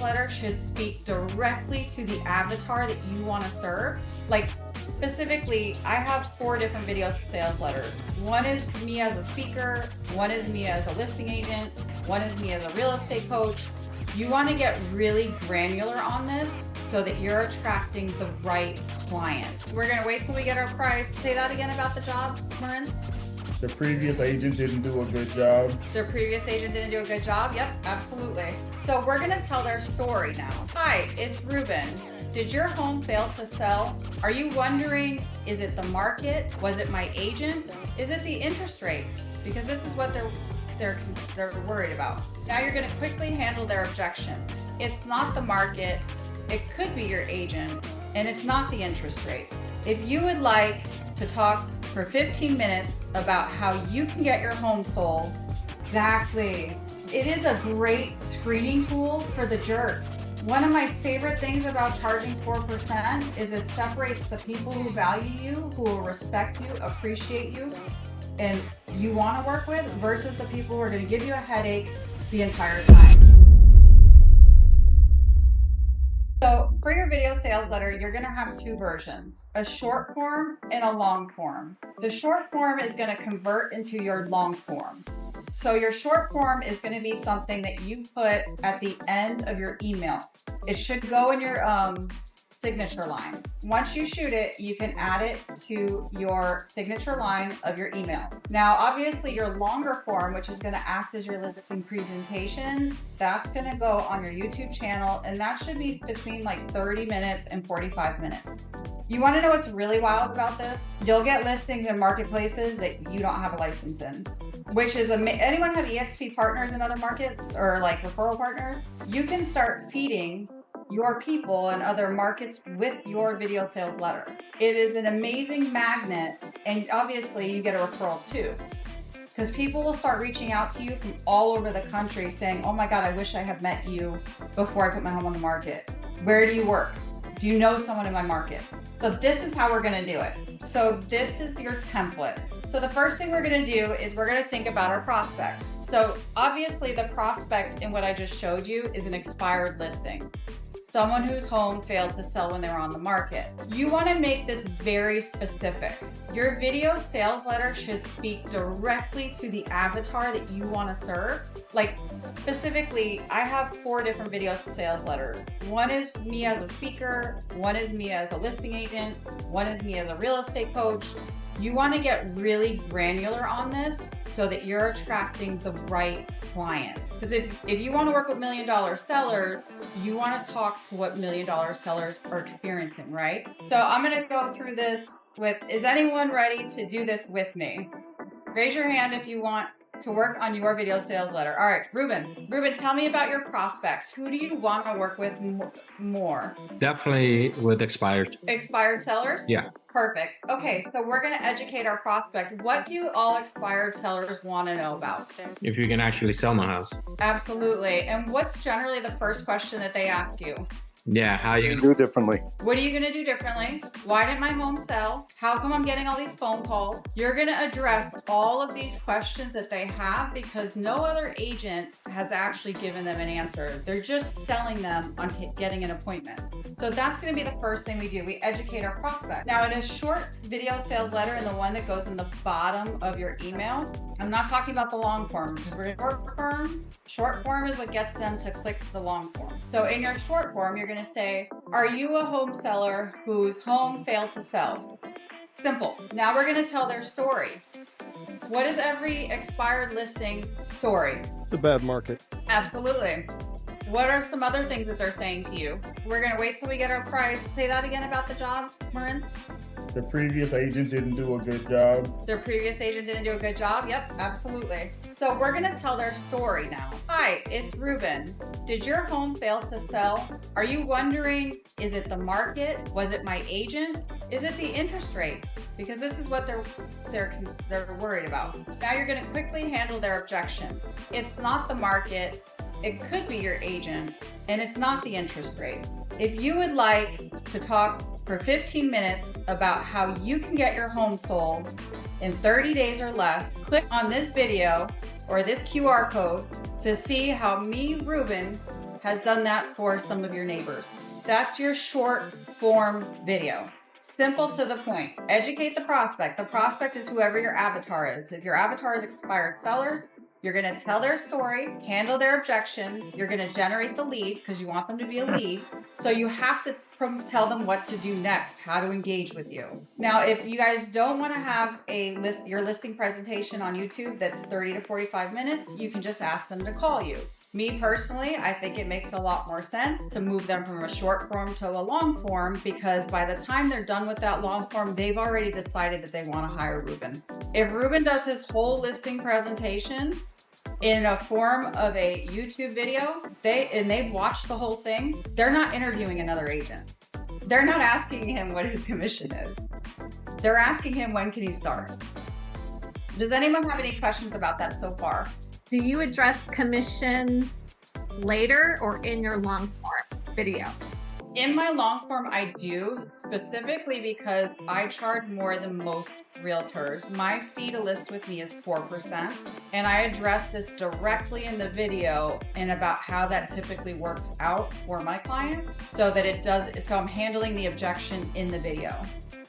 letter should speak directly to the avatar that you want to serve. Like specifically, I have 4 different video sales letters. One is me as a speaker, one is me as a listing agent, one is me as a real estate coach. You want to get really granular on this so that you're attracting the right client. We're going to wait till we get our price. Say that again about the job, Marin. The previous agent didn't do a good job. Their previous agent didn't do a good job? Yep, absolutely. So we're gonna tell their story now. Hi, it's Ruben. Did your home fail to sell? Are you wondering, is it the market? Was it my agent? Is it the interest rates? Because this is what they're worried about. Now you're gonna quickly handle their objections. It's not the market, it could be your agent, and it's not the interest rates. If you would like to talk for 15 minutes about how you can get your home sold. Exactly. It is a great screening tool for the jerks. One of my favorite things about charging 4% is it separates the people who value you, who will respect you, appreciate you, and you want to work with versus the people who are going to give you a headache the entire time. So for your video sales letter, you're going to have 2 versions, a short form and a long form. The short form is going to convert into your long form. So your short form is going to be something that you put at the end of your email. It should go in your signature line. Once you shoot it, you can add it to your signature line of your email. Now, obviously your longer form, which is going to act as your listing presentation, that's going to go on your YouTube channel, and that should be between like 30 minutes and 45 minutes. You want to know what's really wild about this? You'll get listings in marketplaces that you don't have a license in, which is anyone have EXP partners in other markets or like referral partners? You can start feeding your people in other markets with your video sales letter. It is an amazing magnet, and obviously you get a referral too, because people will start reaching out to you from all over the country saying, oh my God, I wish I had met you before I put my home on the market. Where do you work? Do you know someone in my market? So this is how we're gonna do it. So this is your template. So the first thing we're gonna do is we're gonna think about our prospect. So obviously the prospect in what I just showed you is an expired listing. Someone whose home failed to sell when they were on the market. You want to make this very specific. Your video sales letter should speak directly to the avatar that you want to serve. Like specifically, I have 4 different video sales letters. One is me as a speaker, one is me as a listing agent, one is me as a real estate coach. You want to get really granular on this so that you're attracting the right client. Because if you want to work with $1 million sellers, you want to talk to what $1 million sellers are experiencing, right? So I'm going to go through this is anyone ready to do this with me? Raise your hand if you want to work on your video sales letter. All right, Ruben, tell me about your prospects. Who do you want to work with more? Definitely with expired. Expired sellers? Yeah. Perfect. Okay, so we're going to educate our prospect. What do all expired sellers want to know about? If you can actually sell my house. Absolutely. And what's generally the first question that they ask you? Yeah, how you do differently. What are you going to do differently? Why didn't my home sell? How come I'm getting all these phone calls? You're going to address all of these questions that they have because no other agent has actually given them an answer. They're just selling them on getting an appointment. So that's going to be the first thing we do. We educate our prospect. Now, in a short video sales letter and the one that goes in the bottom of your email, I'm not talking about the long form because we're short form. Short form is what gets them to click the long form. So in your short form, you're going to say, are you a home seller whose home failed to sell? Simple. Now we're going to tell their story. What is every expired listing's story? It's a bad market. Absolutely. What are some other things that they're saying to you? We're going to wait till we get our price. Say that again about the job, Marin. The previous agent didn't do a good job. Their previous agent didn't do a good job? Yep, absolutely. So we're going to tell their story now. Hi, it's Ruben. Did your home fail to sell? Are you wondering, is it the market? Was it my agent? Is it the interest rates? Because this is what they're worried about. Now you're going to quickly handle their objections. It's not the market. It could be your agent, and it's not the interest rates. If you would like to talk for 15 minutes about how you can get your home sold in 30 days or less, click on this video or this QR code to see how me, Ruben, has done that for some of your neighbors. That's your short form video. Simple to the point. Educate the prospect. The prospect is whoever your avatar is. If your avatar is expired sellers, you're going to tell their story, handle their objections. You're going to generate the lead because you want them to be a lead. So you have to tell them what to do next, how to engage with you. Now, if you guys don't want to have your listing presentation on YouTube that's 30 to 45 minutes, you can just ask them to call you. Me personally, I think it makes a lot more sense to move them from a short form to a long form, because by the time they're done with that long form, they've already decided that they want to hire Ruben. If Ruben does his whole listing presentation in a form of a YouTube video, they've watched the whole thing, they're not interviewing another agent. They're not asking him what his commission is. They're asking him, when can he start? Does anyone have any questions about that so far? Do you address commission later or in your long form video? In my long form, I do, specifically because I charge more than most realtors. My fee to list with me is 4%. And I address this directly in the video and about how that typically works out for my clients, so that it does, so I'm handling the objection in the video.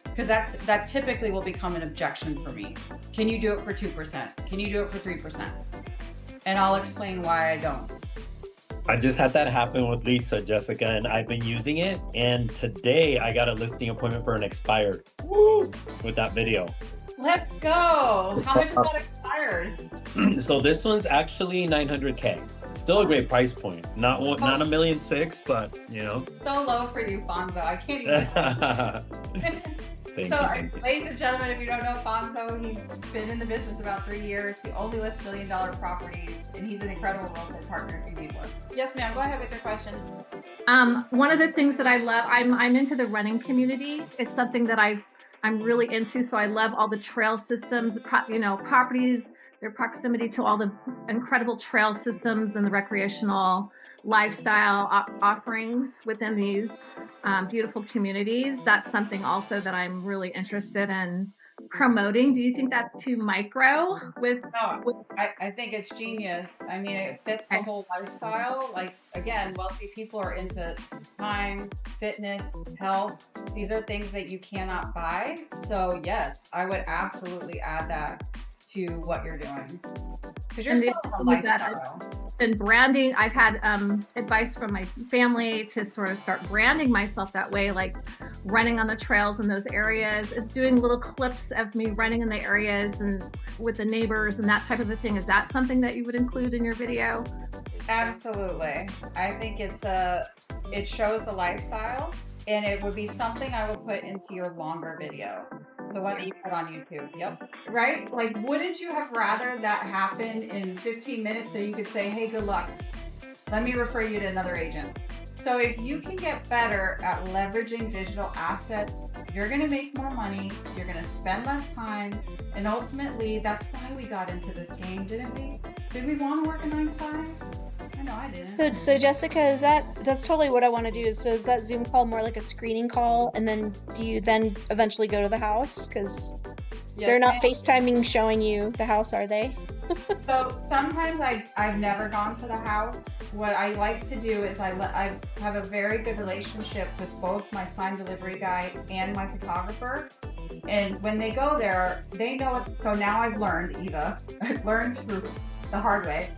Because that typically will become an objection for me. Can you do it for 2%? Can you do it for 3%? And I'll explain why I don't. I just had that happen with Lisa, Jessica, and I've been using it. And today I got a listing appointment for an expired. Woo! With that video. Let's go. How much is that expired? So this one's actually $900K. Still a great price point. Not $1.6 million, but you know. So low for you, Fonzo. I can't even. Thank So, you. ladies and gentlemen, if you don't know Fonzo, he's been in the business about 3 years. He only lists $1 million properties, and he's an incredible real estate partner if you need one. Yes, ma'am. Go ahead with your question. One of the things that I love, I'm into the running community. It's something that I'm really into. So I love all the trail systems, properties, their proximity to all the incredible trail systems and the recreational lifestyle offerings within these beautiful communities. That's something also that I'm really interested in promoting. Do you think that's too micro? I think it's genius. I mean, it fits the whole lifestyle. Like, again, wealthy people are into time, fitness, health. These are things that you cannot buy. So yes, I would absolutely add that to what you're doing. Because you're still a lifestyle. And branding, I've had advice from my family to sort of start branding myself that way, like running on the trails in those areas, is doing little clips of me running in the areas and with the neighbors and that type of a thing. Is that something that you would include in your video? Absolutely. I think it shows the lifestyle, and it would be something I would put into your longer video. The one that you put on YouTube. Yep. Right? Like, wouldn't you have rather that happen in 15 minutes so you could say, hey, good luck. Let me refer you to another agent. So if you can get better at leveraging digital assets, you're going to make more money. You're going to spend less time. And ultimately, that's why we got into this game, didn't we? Did we want to work a 9 to 5? I know I didn't. So Jessica, that's totally what I want to do. So is that Zoom call more like a screening call, and then do you then eventually go to the house? Because they're not FaceTiming showing you the house, are they? So sometimes I've never gone to the house. What I like to do is I have a very good relationship with both my sign delivery guy and my photographer. And when they go there, they know it. So now I've learned, Eva, I've learned through the hard way.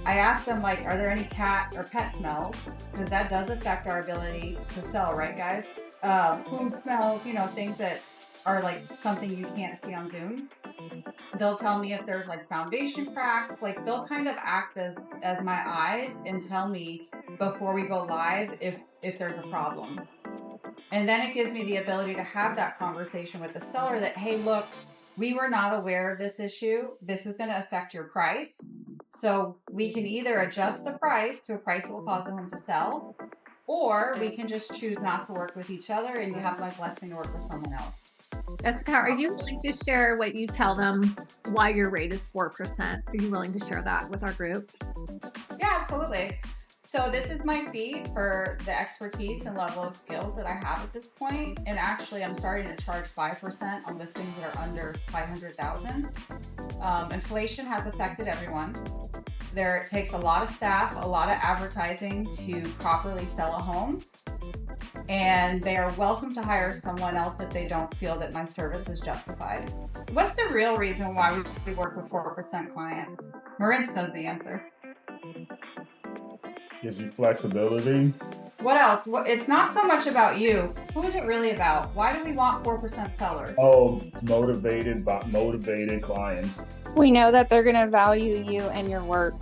I ask them, like, are there any cat or pet smells? Because that does affect our ability to sell, right, guys? Food smells, things that are like something you can't see on Zoom. They'll tell me if there's like foundation cracks. Like, they'll kind of act as my eyes and tell me before we go live if there's a problem. And then it gives me the ability to have that conversation with the seller that, hey, look, we were not aware of this issue. This is going to affect your price. So we can either adjust the price to a price that will cause the home to sell, or we can just choose not to work with each other and you have my blessing to work with someone else. Jessica, are you willing to share what you tell them, why your rate is 4%? Are you willing to share that with our group? Yeah, absolutely. So this is my fee for the expertise and level of skills that I have at this point. And actually, I'm starting to charge 5% on listings that are under 500,000. Inflation has affected everyone. It takes a lot of staff, a lot of advertising to properly sell a home. And they are welcome to hire someone else if they don't feel that my service is justified. What's the real reason why we work with 4% clients? Marin knows the answer. Gives you flexibility. What else? It's not so much about you. Who is it really about? Why do we want 4% sellers? Oh, motivated clients. We know that they're going to value you and your work.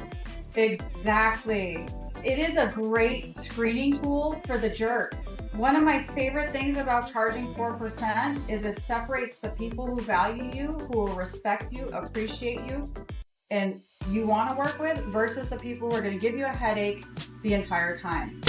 Exactly. It is a great screening tool for the jerks. One of my favorite things about charging 4% is it separates the people who value you, who will respect you, appreciate you, and you want to work with versus the people who are going to give you a headache the entire time.